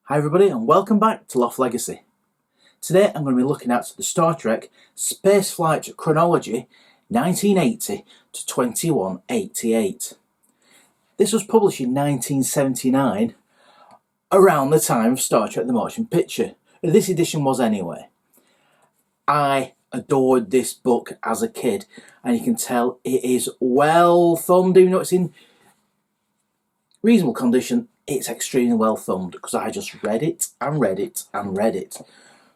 Hi everybody and welcome back to Loft Legacy. Today I'm going to be looking at the Star Trek Spaceflight Chronology 1980 to 2188. This was published in 1979, around the time of Star Trek the Motion Picture. This edition was anyway. I adored this book as a kid, and you can tell it is well thumbed, even though it's in reasonable condition. It's extremely well thumbed because I just read it and read it and read it.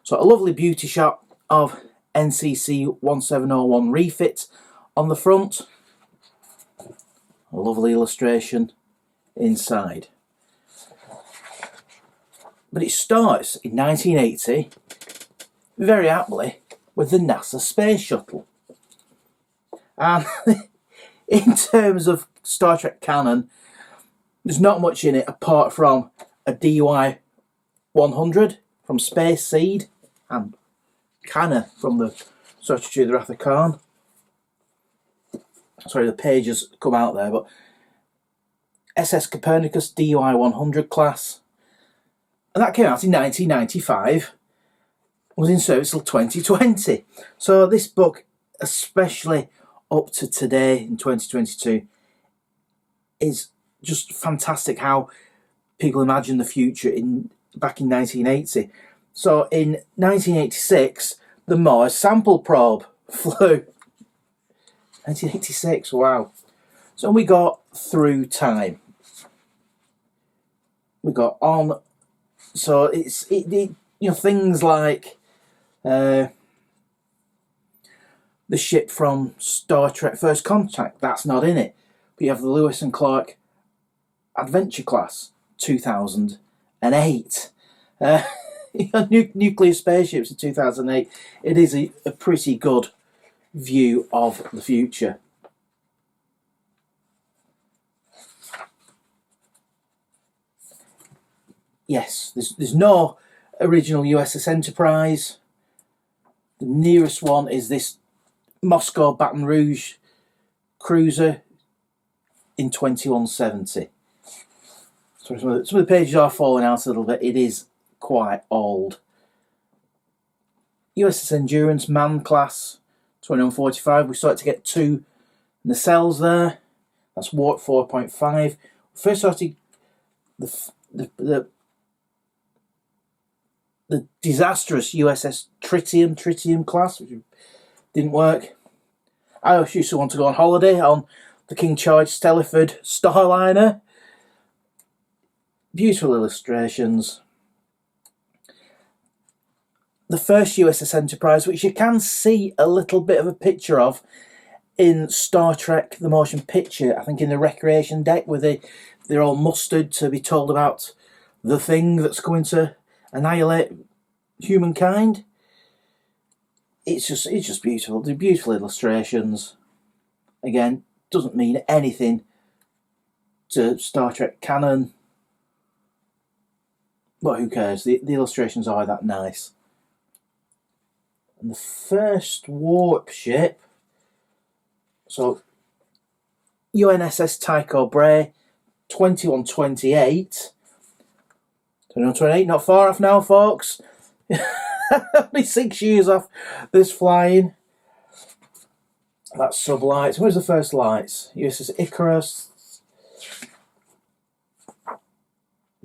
So a lovely beauty shot of NCC 1701 refit on the front. A lovely illustration inside. But it starts in 1980, very aptly, with the NASA Space Shuttle. And in terms of Star Trek canon, there's not much in it apart from a DY 100 from Space Seed and Canna from the Strategy of the Wrath of Khan. Sorry, the pages come out there, but SS Copernicus DY 100 class. And that came out in 1995, was in service till 2020. So this book, especially up to today in 2022, is just fantastic how people imagine the future back in 1980. So in 1986, the Mars sample probe flew. 1986, wow. So we got through time. We got on. So it's things like the ship from Star Trek First Contact, that's not in it. But you have the Lewis and Clark Adventure class, 2008. Nuclear spaceships in 2008. It is a pretty good view of the future. Yes, there's no original USS Enterprise. The nearest one is this Moscow Baton Rouge cruiser in 2170. So some of the pages are falling out a little bit. It is quite old. USS Endurance Man class 2145. We started to get two nacelles there. That's warp 4.5. First started the disastrous USS Tritium class, which didn't work. I used to want to go on holiday on the King Charles Stelliford Starliner. Beautiful illustrations. The first USS Enterprise, which you can see a little bit of a picture of in Star Trek the Motion Picture, I think in the recreation deck where they're all mustered to be told about the thing that's going to annihilate humankind. It's just beautiful. They're beautiful illustrations. Again, doesn't mean anything to Star Trek canon. But who cares? The illustrations are that nice. And the first warp ship, so UNSS Tycho Brahe, 2128. 2128, not far off now, folks. Only 6 years off this flying. That's sublights. Where's the first lights? USS Icarus.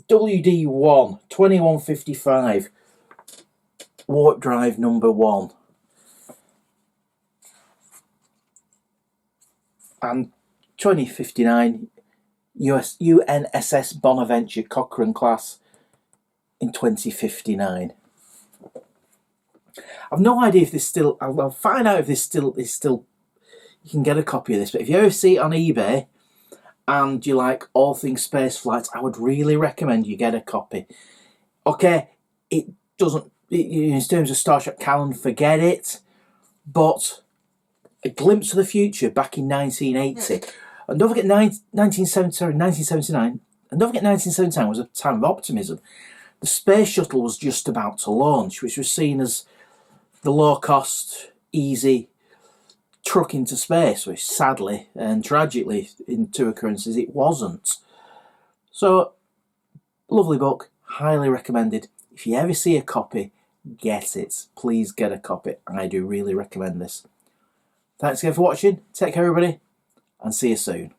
WD1 2155, warp drive number 1, and 2059 UNSS Bonaventure Cochrane class in 2059. I've no idea if this still. I'll find out if this still is still. You can get a copy of this, but if you ever see it on eBay and you like all things space flights, I would really recommend you get a copy. Okay, it doesn't, in terms of Star Trek canon, forget it, but a glimpse of the future back in 1980. And don't forget 1979, and don't forget 1979 was a time of optimism. The space shuttle was just about to launch, which was seen as the low-cost, easy truck into space, which sadly and tragically in two occurrences it wasn't. So, lovely book, Highly recommended. If you ever see a copy, get it. Please get a copy. I do really recommend this. Thanks again for watching. Take care, everybody, and see you soon.